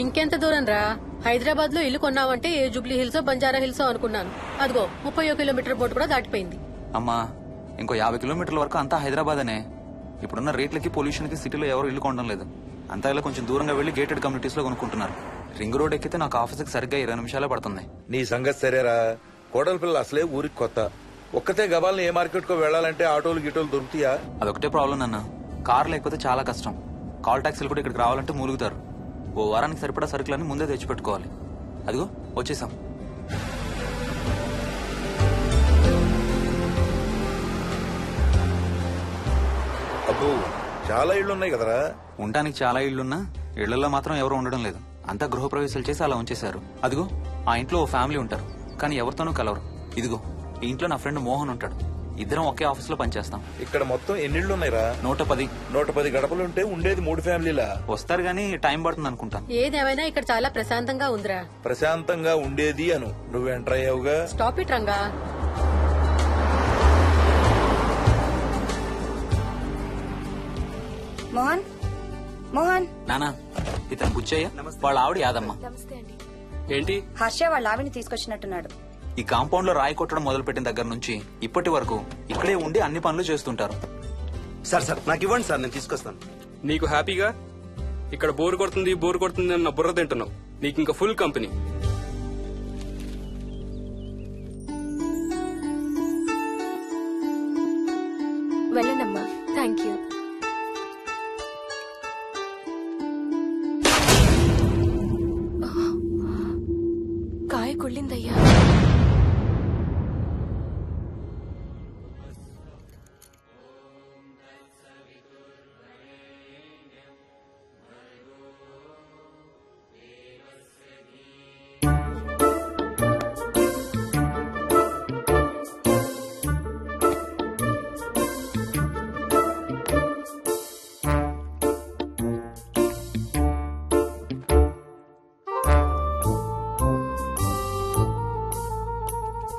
ఇంకెంత దూరం రా? హైదరాబాద్ లో ఇల్లు కొన్నావంటే ఏ జూబ్లీ హిల్స్ బంజారా హిల్స్ అనుకున్నాను. అదిగో 31 కిలోమీటర్ బోర్డు కూడా దాటిపోయింది. అమ్మా ఇంకో 50 కిలోమీటర్ల వరకు అంతా హైదరాబాద్ అనే. ఇప్పుడున్న రేట్లకి పొల్యూషన్ కి సిటీలో ఎవరు ఇల్లు కొనడం లేదు. అంతా ఇలా కొంచెం దూరంగా వెళ్లి గేటెడ్ కమ్యూనిటీస్ లో కొనుక్కుంటున్నారు. రింగ్ రోడ్ ఎక్కితే నాకు ఆఫీస్కి సరిగ్గా 20 నిమిషాలే పడుతుంది. నీ సంగతి సరేరా, కోడల పిల్ల అసలే ఊరికి కొత్త. ఒక్కతే గబాల్ని ఏ మార్కెట్ కో వెళ్లాలంటే ఆటోలు గిటోలు దొరుకుతాయా? అదొకటే ప్రాబ్లం అన్న. కార్ లేకపోతే చాలా కష్టం. కాల్ టాక్సీలు కూడా ఇక్కడికి రావాలంటే మూలుగుతారు. ఓ వారానికి సరిపడా సరుకులన్నీ ముందే తెచ్చిపెట్టుకోవాలి. అదిగో వచ్చేసాం. అబ్బో చాలా ఇళ్లున్నాయి కదరా. ఉండటానికి చాలా ఇళ్లున్నా ఇళ్లలో మాత్రం ఎవరు ఉండడం లేదు. అంతా గృహప్రవేశాలు చేసి అలా ఉంచేశారు. అదిగో ఆ ఇంట్లో ఓ ఫ్యామిలీ ఉంటారు, కానీ ఎవరితోనూ కలవరు. ఇదిగో ఈ ఇంట్లో నా ఫ్రెండ్ మోహన్ ఉంటాడు. ఇద్దరం ఒకే ఆఫీస్ లో పనిచేస్తాం. ఇక్కడ మొత్తం ఎన్నిళ్లున్నాయిరా? 110. 110 గడపలుంటే ఉండేది 3 ఫ్యామిలీలా. వస్తారు గానీ టైం పడుతుంది అనుకుంటాను. ఏదేమైనా ఇక్కడ చాలా ప్రశాంతంగా ఉందిరా. ప్రశాంతంగా ఉండేది అను, నువ్వు ఎంటర్ అయ్యావుగా. Stop it Ranga. మోహన్ మోహన్ నానా ఇతను బుచ్చయ్య, వాళ్ళ ఆవిడ యాదమ్మ. ఏంటి? హర్ష వాళ్ళ ఆవిని తీసుకొచ్చినట్టున్నాడు. ఈ కాంపౌండ్ లో రాయి కొట్టడం మొదలు పెట్టిన దగ్గర నుంచి ఇప్పటి వరకు ఇక్కడే ఉండి అన్ని పనులు చేస్తుంటారు. సార్ నాకు ఇవ్వండి సార్, నేను తీసుకొస్తాను. నీకు హ్యాపీగా ఇక్కడ బోర్ కొడుతుంది అన్న బుర్ర తింటున్నావు. నీకు ఇంకా ఫుల్ కంపెనీ. వెళ్ళండమ్మా. Thank you. కాయ కుళ్ళిందయ్యా.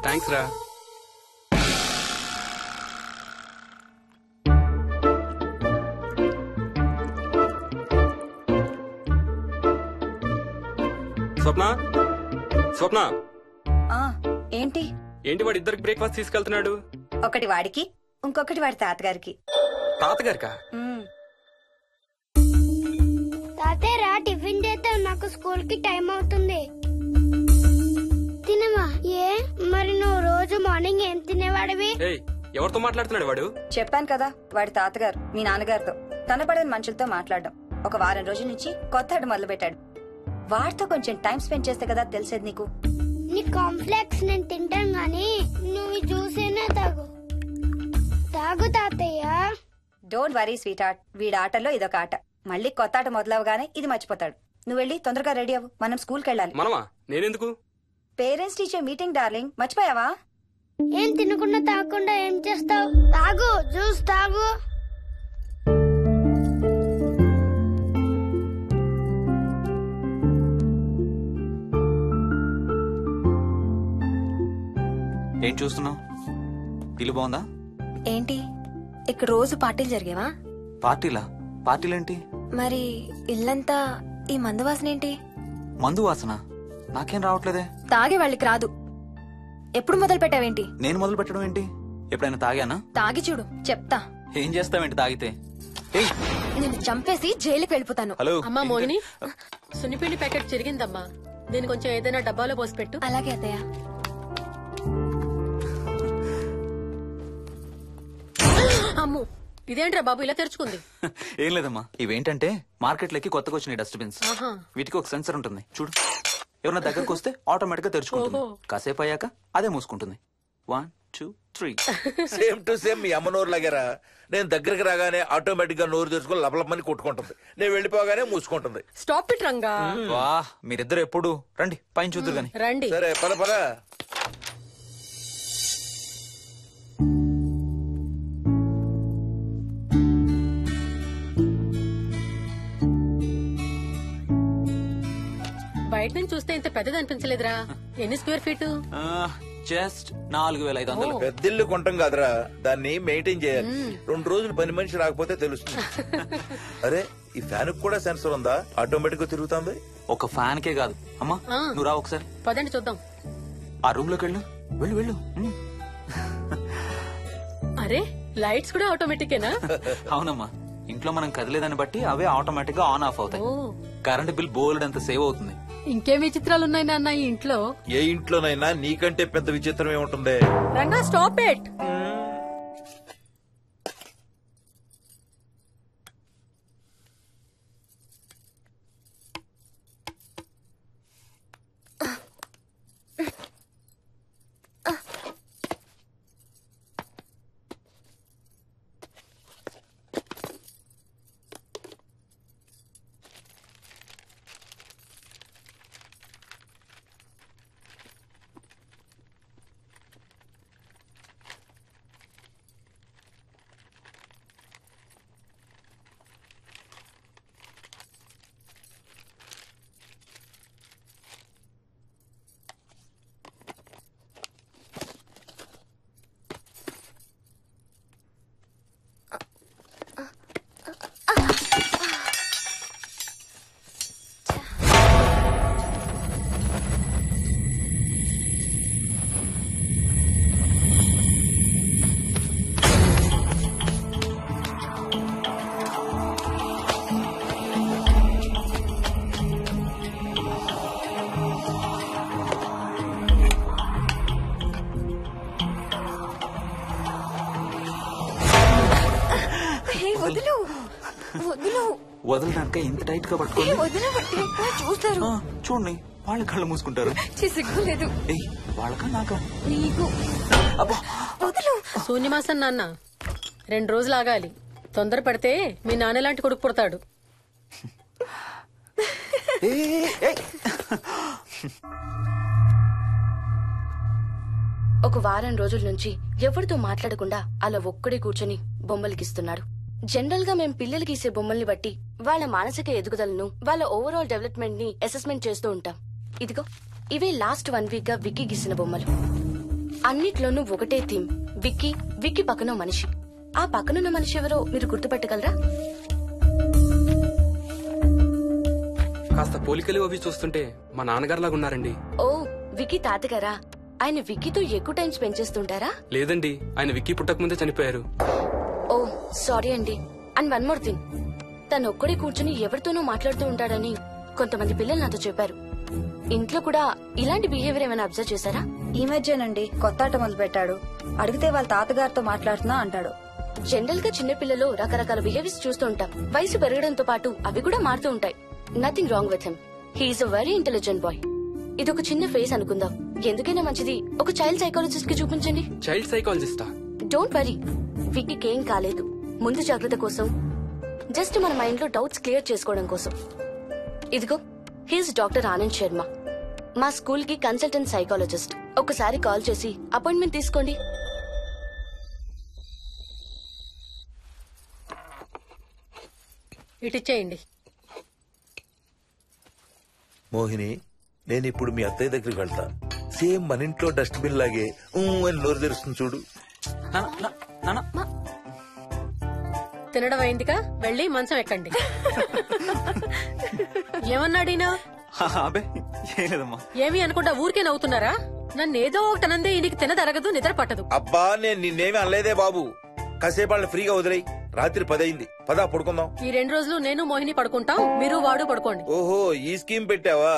థ్యాంక్స్ రా. స్వప్న స్వప్న ఏంటి ఏంటి వాడి ఇద్దరికి బ్రేక్ఫాస్ట్ తీసుకెళ్తున్నాడు? ఒకటి వాడికి, ఇంకొకటి వాడి తాతగారికి. తాతగారికా? తాతయ్యరా టిఫిన్ చేద్దాం, నాకు స్కూల్ కి టైం అవుతుంది. తినమా? ఏ మరి నువ్వు రోజు మార్నింగ్ ఏం తినేవాడివి? ఎవరితో మాట్లాడుతున్నాడు వాడు? చెప్పాను కదా, వాడి తాతగారు మీ నాన్నగారితో కనపడని మనుషులతో మాట్లాడడం. ఒక వారం రోజుల నుంచి కొత్త ఆట మొదలు పెట్టాడు. వాడితో కొంచెం టైం స్పెండ్ చేస్తే కదా తెలిసేది నీకు. నీ కాంప్లెక్స్ నేను తింటాను గానీ నువ్వు జ్యూసేనా తాగు. తాగు తాతయ్య. డోంట్ వరీ స్వీట్ హార్ట్, వీడి ఆటల్లో ఇదొక ఆట. మళ్ళీ కొత్త ఆట మొదలవగానే ఇది మర్చిపోతాడు. నువ్వు వెళ్ళి తొందరగా రెడీ అవ్వు, మనం స్కూల్కి వెళ్ళాలి. మనమా? నేనెందుకు? పేరెంట్స్ టీచర్ మీటింగ్ డార్లింగ్, మర్చిపోయావా? ఏం తినకుండా తాగకుండా ఏం చేస్తావు? తాగు, జ్యూస్ తాగు. ఏం చూస్తున్నావు? ఇల్లు బాగుందా? ఏంటి ఇక్కడ రోజు పార్టీలు జరిగేవా? పార్టీలా? పార్టీలేంటి? మరి ఇల్లంతా ఈ మందు వాసన ఏంటి? మందు వాసన నాకేం రావట్లేదే. తాగే వాళ్ళకి రాదు. ఎప్పుడు మొదలు పెట్టావేంటి? నేను మొదలు పెట్టడం ఏంటి? ఎప్పుడైనా తాగానా? తాగి చూడు, చెప్తా. ఏం చేస్తావేంటి తాగితే? నేను చంపేసి జైలుకి వెళ్ళిపోతాను. హలో అమ్మా మోహిని, సున్నిపిండి ప్యాకెట్ చిరిగిందమ్మా. దీని కొంచెం ఏదైనా డబ్బాలో పోసి పెట్టు. అలాగే అత్తయ్య. అమ్ము, ఇదేంట్రా బాబు ఇలా తెరుచుకుంది? ఏం లేదమ్మా, ఇవేంటంటే మార్కెట్లోకి కొత్తగా వచ్చిన డస్ట్బిన్స్. ఆహా. వీటికి ఒక సెన్సర్ ఉంటుంది చూడు. ఎవరన్నా దగ్గరకు వస్తే ఆటోమేటిక్ గా తెరుచుకుంటుంది. కాసేపు అయ్యాక అదే మూసుకుంటుంది. 1 2 3. సేమ్ టు సేమ్ మీ అమ్మ నోరు లాగారా. నేను దగ్గరికి రాగానే ఆటోమేటిక్ గా నోరు తెరుచుకొని లపలపని కొట్టుకుంటుంది. నేను వెళ్ళిపోగానే మూసుకుంటుంది. Stop it Ranga. వా, మీరిద్దరు ఎప్పుడు రండి పైన చూద్దరు గాని. రండి. సరే పద పద. బయట నుంచి చూస్తే ఇంత పెద్దది అనిపించలేదురా. ఎన్ని స్క్వేర్ ఫీట్? జస్ట్ 4500. పెద్దిల్లు కొంటాం కాదురా, దాన్ని మెయింటైన్ చేయాలి. 2 రోజులు పని మనిషి రాకపోతే తెలుస్తుంది. అరే ఈ ఫ్యాన్ కూడా సెన్సర్ ఉందా? ఆటోమేటిక్ గా తిరుగుతుంది. ఒక ఫ్యాన్ కే కాదు అమ్మా, నువ్వు రా ఒకసారి. పదండి చూద్దాం. ఆ రూమ్ లోకి వెళ్ళు, వెళ్ళు వెళ్ళు. అరే లైట్స్ కూడా ఆటోమేటికేనా? అవునమ్మా, ఇంట్లో మనం కదిలేదాన్ని బట్టి అవే ఆటోమేటిక్ గా ఆన్ ఆఫ్ అవుతాయి. కరెంట్ బిల్ బోల్డ్ అంత సేవ్ అవుతుంది. ఇంకేం విచిత్రాలు ఉన్నాయి నాన్న ఈ ఇంట్లో? ఏ ఇంట్లోనైనా నీకంటే పెద్ద విచిత్రం ఏముంటుంది? Ranga stop it. వదలడానికి ఇంత టైట్ గా పట్టుకోండి. చూస్తారు. చూడండి, వాళ్ళ కళ్ళు మూసుకుంటారు. సిగ్గులేదు వాళ్ళకా నాకా? నీకు. శూన్యమాసం నాన్న 2 రోజులు ఆగాలి. తొందర పడితే మీ నాన్న లాంటి కొడుకు పుడతాడు. ఒక వారం రోజుల నుంచి ఎవరితో మాట్లాడకుండా అలా ఒక్కడే కూర్చొని బొమ్మలు గీస్తున్నాడు. జనరల్ గా మేం పిల్లలు గీసే బొమ్మల్ని బట్టి వాళ్ళ మానసిక ఎదుగుదలను, వాళ్ళ ఓవరాల్ డెవలప్మెంట్ ని అసెస్మెంట్ చేస్తూ ఉంటాం. ఇదిగో ఇవే లాస్ట్ 1 వీక్ గా విక్కీ గీసిన బొమ్మలు. అన్నిట్లోనూ ఒకటే థీమ్, విక్కీ, విక్కీ పక్కన మనిషి. ఆ పక్కనున్న మనిషి ఎవరో మీరు గుర్తుపట్టగలరా? కాస్త పోలికలు అవి చూస్తుంటే మా నాన్నగారులాగా ఉన్నారండి. ఓ విక్కీ తాతగారా? ఆయన విక్కీతో ఎక్కువ టైం స్పెండ్ చేస్తుంటారా? లేదండి, ఆయన విక్కీ పుట్టక ముందే చనిపోయారు. ఓ సారీ అండి. అండ్ 1 మోర్ థింగ్, తను ఒక్కడే కూర్చుని ఎవరితోనూ మాట్లాడుతూ ఉంటాడని కొంతమంది పిల్లలు నాతో చెప్పారు. ఇంట్లో కూడా ఇలాంటి బిహేవియర్ ఏమైనా అబ్జర్వ్ చేశారా? ఈ మధ్యనండి కొత్త ఆట మొదలు పెట్టాడు. అడిగితే వాళ్ళ తాతగారితో మాట్లాడుతున్నా అంటాడు. జనరల్ గా చిన్న పిల్లలు రకరకాల బిహేవియర్స్ చూస్తూ ఉంటాం. వయసు పెరగడంతో పాటు అవి కూడా మారుతూ ఉంటాయి. Nothing wrong with him. He is a very intelligent boy. ఇదొక చిన్న ఫేస్ అనుకుందాం. ఎందుకైనా మంచిది ఒక చైల్డ్ సైకాలజిస్ట్ కి చూపించండి. చైల్డ్ సైకాలజిస్టా? డోంట్ వరీ, విక్కీకి ఏం కాలేదు. ముందు జాగ్రత్త కోసం, జస్ట్ మన మైండ్ లో డౌట్స్ క్లియర్ చేసుకోవడం కోసం. ఇదిగో హీస్ డాక్టర్ ఆనంద్ శర్మ, మా స్కూల్ కి కన్సల్టెంట్ సైకాలజిస్ట్. ఒకసారి కాల్ చేసి అపాయింట్మెంట్ తీసుకోండి. ఇటిచ్చేయండి. మోహిని, నేను ఇప్పుడు మీ అత్తయ్య దగ్గరికి వెళ్తా. సేమ్ మన ఇంట్లో డస్ట్బిన్ లాగే అని నోరు తెరుస్తుంది చూడు. తినడం అయిందిగా, వెళ్ళి మంచం ఎక్కండి. ఏమన్నాడినా? అబే ఏం లేదమ్మా. ఏమి అనుకుంటా ఊరికే నవ్వుతున్నారా? నన్ను ఏదో ఒకటి అనందే ఈయనకి తినదరగదు, నిద్ర పట్టదు. అబ్బా నేను నిన్నేమి అనలేదే బాబు. కాసేపు వాళ్ళని ఫ్రీగా వదిలేయి. రాత్రి 10 అయింది, పదా పడుకుందాం. ఈ 2 రోజులు నేను మోహిని పడుకుంటాం, మీరు వాడు పడుకోండి. ఓహో ఈ స్కీమ్ పెట్టావా?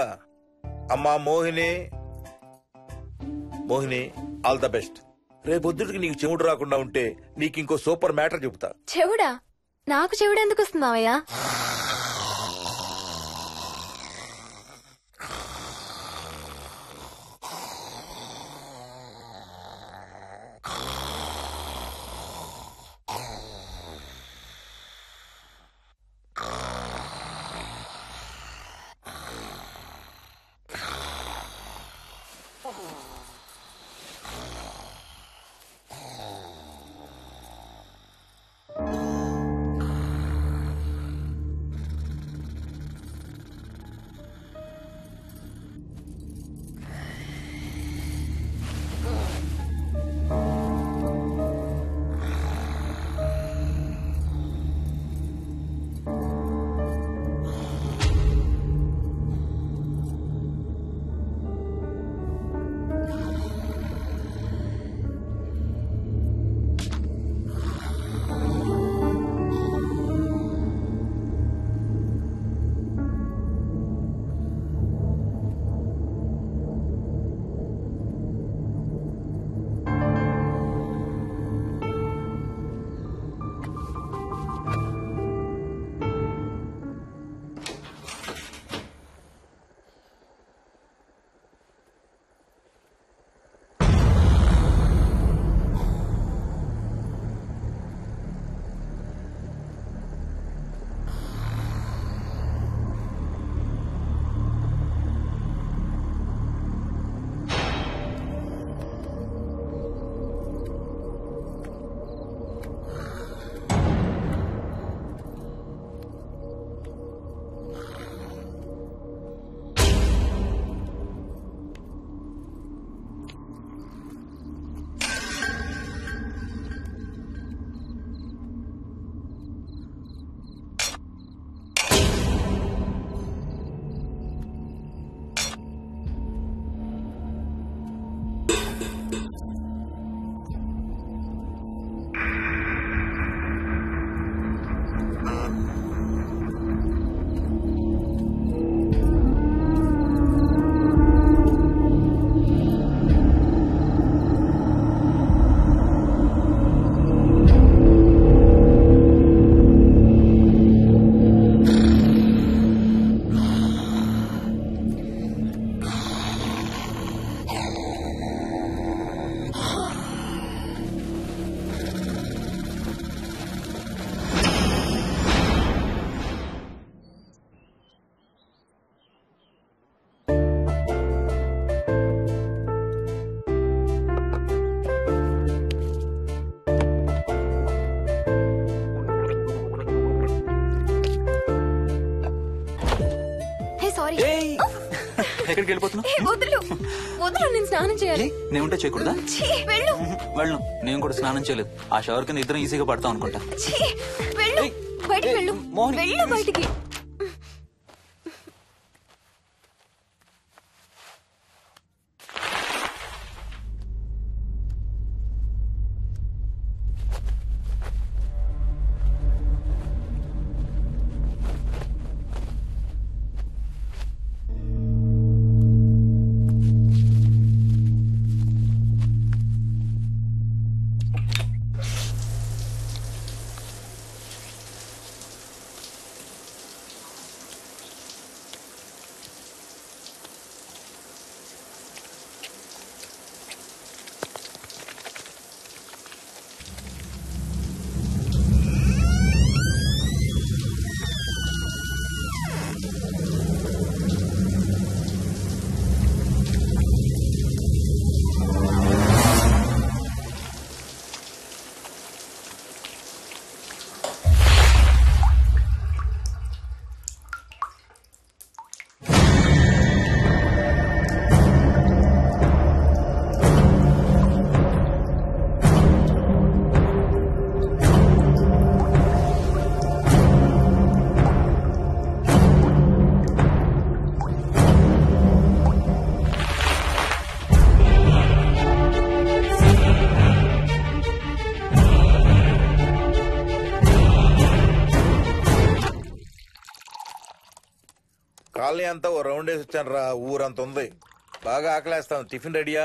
అమ్మా Mohini, Mohini all the best. రేపొద్దుటికి నీకు చెవుడు రాకుండా ఉంటే నీకు ఇంకో సూపర్ మ్యాటర్ చెబుతా. చెవుడా? నాకు చెవుడు ఎందుకు వస్తుంది మావయ్య? సారీ. ఎక్కడికి వెళ్ళిపోతున్నావు? వదులు వదులు, నేను స్నానం చేయాలి. నేను ఉంటే చేయకూడదా? వెళ్ళు. వెళ్ళు. నేను కూడా స్నానం చేయలేదు. ఆ షవర్ కింద ఇద్దరం ఈజీగా పడతాం అనుకుంటా. వెళ్ళు, బయటికి వెళ్ళు. మోహన్, వెళ్ళు బయటికి. కాలనీ అంతా ఓ రౌండ్ వేసి వచ్చాను రా. ఊరంత ఉంది. బాగా ఆకలేస్తాం. టిఫిన్ రెడీయా?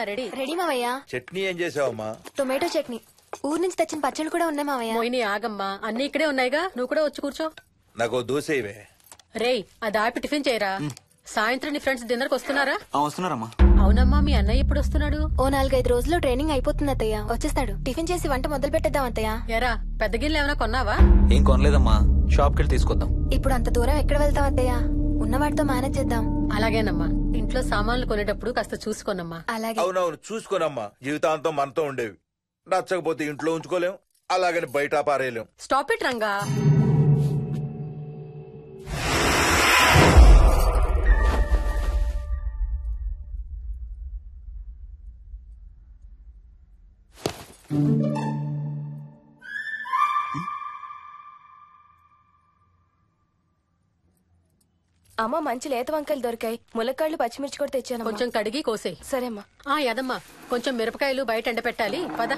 రెడీ. రెడీ మావయ్య. చట్నీ ఏం చేసావమ్మా? టొమాటో చట్నీ. ఊరు నుంచి తెచ్చిన పచ్చళ్ళు కూడా ఉన్నాయి మావయ్య. మోయిని ఆగమ్మా, అన్ని ఇక్కడే ఉన్నాయిగా, నువ్వు కూడా వచ్చి కూర్చో. నాకు దోశ ఇవే. రేయ్, అది ఆపి టిఫిన్ చేయరా. సాయంత్రం నీ ఫ్రెండ్స్ డిన్నర్ కి వస్తున్నారా? వస్తున్నారమ్మా. అవునమ్మా, మీ అన్నయ్య ఎప్పుడు వస్తున్నాడు? ఓ 4-5 రోజుల్లో ట్రైనింగ్ అయిపోతుంది అత్తయ్య, వచ్చేస్తాడు. టిఫిన్ చేసి వంట మొదలు పెట్టేద్దాం అత్తయ్య. ఎరా, పెద్ద గిన్నెలు ఏమైనా కొన్నావా? ఏం కొనలేదమ్మా, షాప్ కెళ్ళి తీసుకొద్దాం. ఇప్పుడు అంత దూరం ఎక్కడ వెళ్తాం అత్తయ్య? ఉన్న వాటితో మేనేజ్ చేద్దాం. అలాగేనమ్మా, ఇంట్లో సామాన్లు కొనేటప్పుడు కాస్త చూసుకోనమ్మా. అలాగే. అవునవును, చూసుకోనమ్మా. జీవితాంతం మనతో ఉండేవి. నచ్చకపోతే ఇంట్లో ఉంచుకోలేం, అలాగని బయట పారేయలేం. Stop it Ranga. అమ్మ, మంచి లేత వంకాయలు దొరికాయి. ములక్కాళ్ళు, పచ్చిమిర్చి కూడా తెచ్చాను. కొంచెం కడిగి కోసేయ్. సరేమ్మా. యదమ్మా, కొంచెం మిరపకాయలు బయట ఎండబెట్టాలి, పద.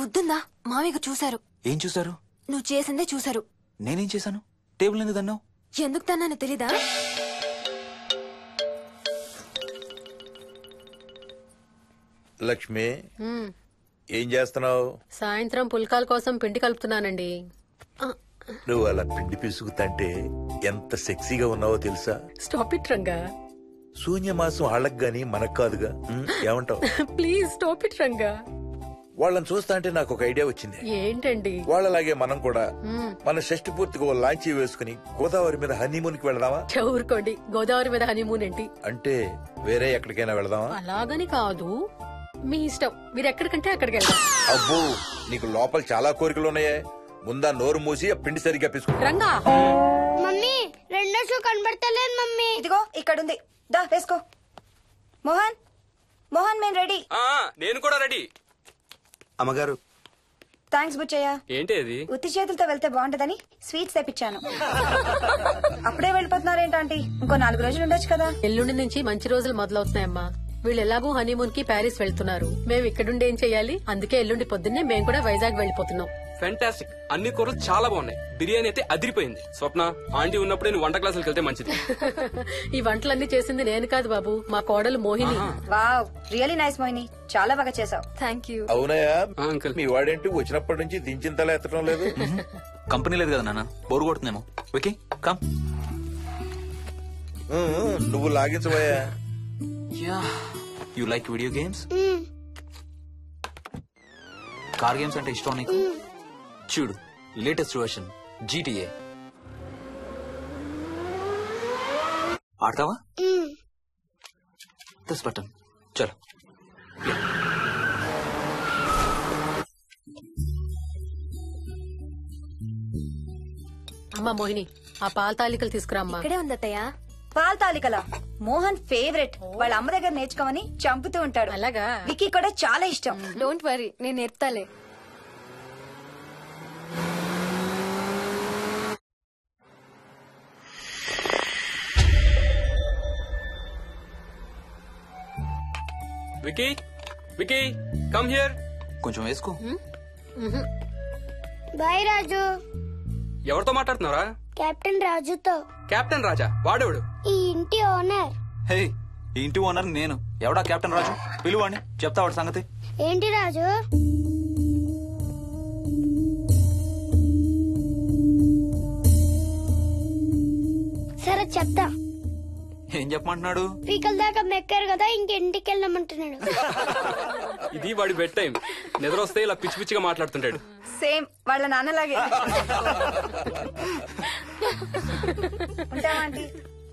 బుద్ధుందా? మామయ్య చూశారు. ఏం చూసారు? నువ్వు చేసిందే చూశారు. నేనేం చేశాను? టేబుల్ ఎందుకు తన్నావు? ఎందుకు తన్నానో తెలీదా? లక్ష్మి, ఏం చేస్తున్నావు? సాయంత్రం పుల్కాల కోసం పిండి కలుపుతున్నానండి. నువ్వు అలా పిండి పిసుకుతంటే ఎంత సెక్సీగా ఉన్నావో తెలుసా? Stop it Ranga. శూన్యమాసం వాళ్ళకి గాని మనకు కాదుగా. ఏమంటావు? Please stop it Ranga. వాళ్ళని చూస్తా అంటే నాకు ఒక ఐడియా వచ్చింది. ఏంటండి? వాళ్ళలాగే మనం కూడా మన షష్టి పూర్తిగా ఓ లాంచీ వేసుకుని గోదావరి మీద హనీమూన్ కి వెళదామా? ఊరుకోండి, గోదావరి మీద హనీమూన్ ఏంటి? అంటే వేరే ఎక్కడికైనా వెళదామా? అలాగని కాదు, మీ ఇష్టం, మీరు ఎక్కడికంటే అక్కడికి వెళ్దాం. అబ్బో, నీకు లోపల చాలా కోరికలు ఉన్నాయే. ముందా నోరు మూసి ఆ పిండి సరిగ్గా పిసుకు. రంగా. మమ్మీ, రెండో షూ కనబడతలేదు మమ్మీ. ఇదిగో ఇక్కడుంది, దా వేసుకో. మోహన్, మోహన్, మేము రెడీ. నేను కూడా రెడీ. అమ్మగారు, థ్యాంక్స్ బుచ్చయ్య. ఏంటి అది? ఉత్తి చేతులతో వెళ్తే బాగుంటదని స్వీట్స్ తెప్పించాను. అప్పుడే వెళ్ళిపోతున్నారేంటంటే ఇంకో 4 రోజులు ఉండొచ్చు కదా. ఎల్లుండి నుంచి మంచి రోజులు మొదలవుతున్నాయమ్మా. వీళ్ళు ఎలాగూ హనీమూన్ కి ప్యారిస్ వెళ్తున్నారు. మేము ఇక్కడుండి ఏం చెయ్యాలి? అందుకే ఎల్లుండి పొద్దున్నే మేము కూడా వైజాగ్ వెళ్ళిపోతున్నాం. ఫెంటాస్టిక్. అన్ని కూరలు చాలా బాగున్నాయి. బిర్యానీ అయితే అదిరిపోయింది. స్వప్న, ఆంటీ ఉన్నప్పుడే నువ్వు వంట క్లాసులకు వెళ్తే మంచిది. ఈ వంటలన్నీ చేసింది నేను కాదు బాబు, మా కోడలు Mohini. Wow, really nice Mohini, చాలా బాగా చేసావు. Thank you. అవునయ్యా, అంకుల్. మీ వాడేంటి వచ్చినప్పటి నుంచి దించిన తల ఎత్తడం లేదు? కంపెనీ లేదు కదా నాన్న, బోరు కొడుతుందేమో. Okay come. నువ్వు లాగించబోయా? You like video games? Car games అంటే ఇష్టం నీకు? చూడు, లేటెస్ట్ వర్షన్ GTA ఆడతావా? దిస్ బటన్ చలో. అమ్మా మోహిని, ఆ పాల తాలికలు తీసుకురామ్మా. ఇక్కడే ఉంది అత్తయ్య. పాల్ తాలికల మోహన్ ఫేవరెట్. వాళ్ళ అమ్మ దగ్గర నేర్చుకోమని చంపుతూ ఉంటాడు. అలాగా? విక్కీ కూడా చాలా ఇష్టం. డోంట్ వరీ, నేను నేర్పుతాలే. Vicky, Vicky, come here. కొంచెం వేసుకో. బాయ్ రాజు. ఎవరితో మాట్లాడుతున్నారా? కెప్టెన్ రాజుతో. కెప్టెన్ రాజా? వాడేవాడు? ఈ ఇంటి ఓనర్. హే, ఈ ఇంటి ఓనర్ నేను. ఎవడా కెప్టెన్ రాజు? పిలువాడిని, చెప్తా వాడి సంగతి. ఏంటి రాజు? సరే చెప్తా. ఏం చెప్పమంటున్నాడు? పీకల దాకా మెక్కారు కదా, ఇంటికి వెళ్ళమంటున్నాడు. ఇది వాడి బెడ్ టైం. నిద్ర వస్తే ఇలా పిచ్చి పిచ్చిగా మాట్లాడుతుంటాడు. సేమ్ వాళ్ళ నాన్నలాగే. ఉంటావా ఆంటీ?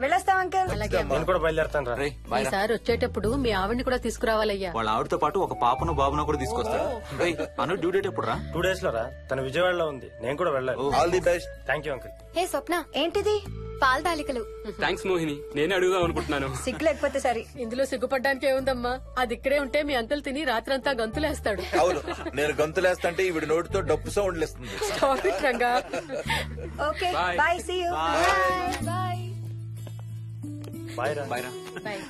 వెళ్ళొస్తాం అంకల్. అలాగే అమ్మా. నేను కూడా బయలుదేరుతాను రా. రేయ్, బాయ్ రా. ఈసారి వచ్చేటప్పుడు మీ ఆవిడ్ని కూడా తీసుకురావాలయ్యా. వాళ్ళ ఆవిడతో పాటు ఒక పాపను బాబును కూడా తీసుకొస్తాడు. రేయ్, అను డ్యూ డేట్ ఎప్పుడు రా? 2 days లో రా. తను విజయవాడలో ఉంది, నేను కూడా వెళ్ళాలి. All the best. Thank you uncle. Hey Swapna, ఏంటిది? పాల తాలికలు. థ్యాంక్స్ మోహిని, నేనే అడుగుదాం అనుకుంటున్నాను. సిగ్గు లేకపోతే సరే. ఇందులో సిగ్గుపడ్డానికి ఏముందంమ్మా? అది ఇక్కడే ఉంటే మీ అంకుల్ తిని రాత్రంతా గంతులేస్తాడు. అవును, నేను గంతులేస్తంటే ఈవిడ నోటితో డప్పు సౌండ్లు ఇస్తుంది. Stop it, Ranga. Okay Bye. Bye, see you. Bye. Bye రా. బాయ్ రా. Bye.